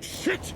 Shit!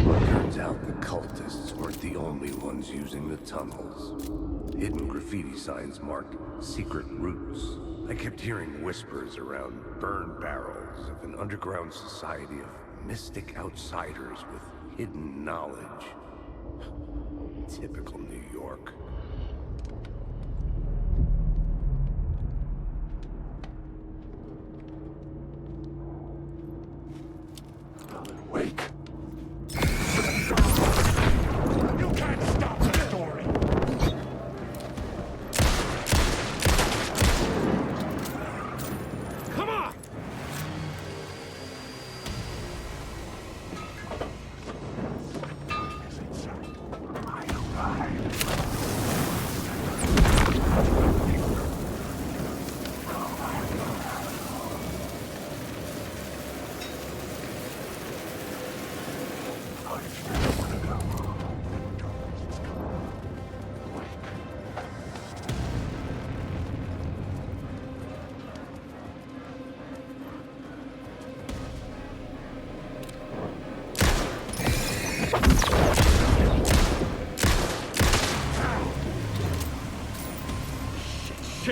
Turns out the cultists weren't the only ones using the tunnels. Hidden graffiti signs marked secret routes. I kept hearing whispers around burn barrels of an underground society of mystic outsiders with hidden knowledge. Typical New York.
Alan Wake.
You can't stop the story! Come on!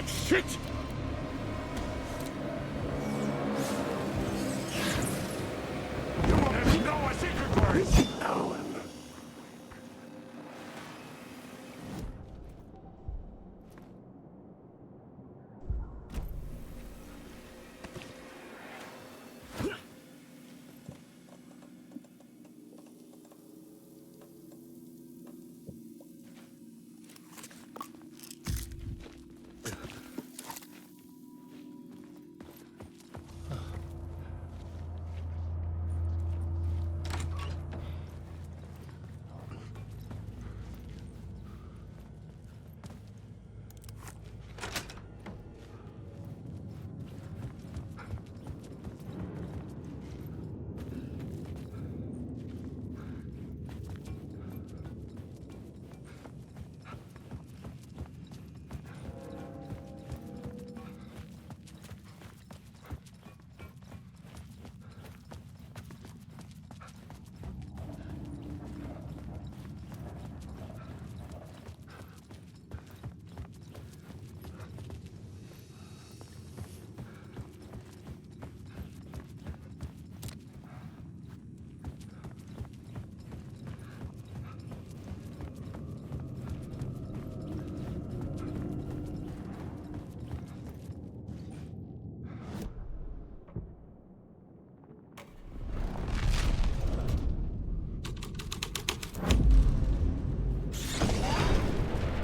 Shit!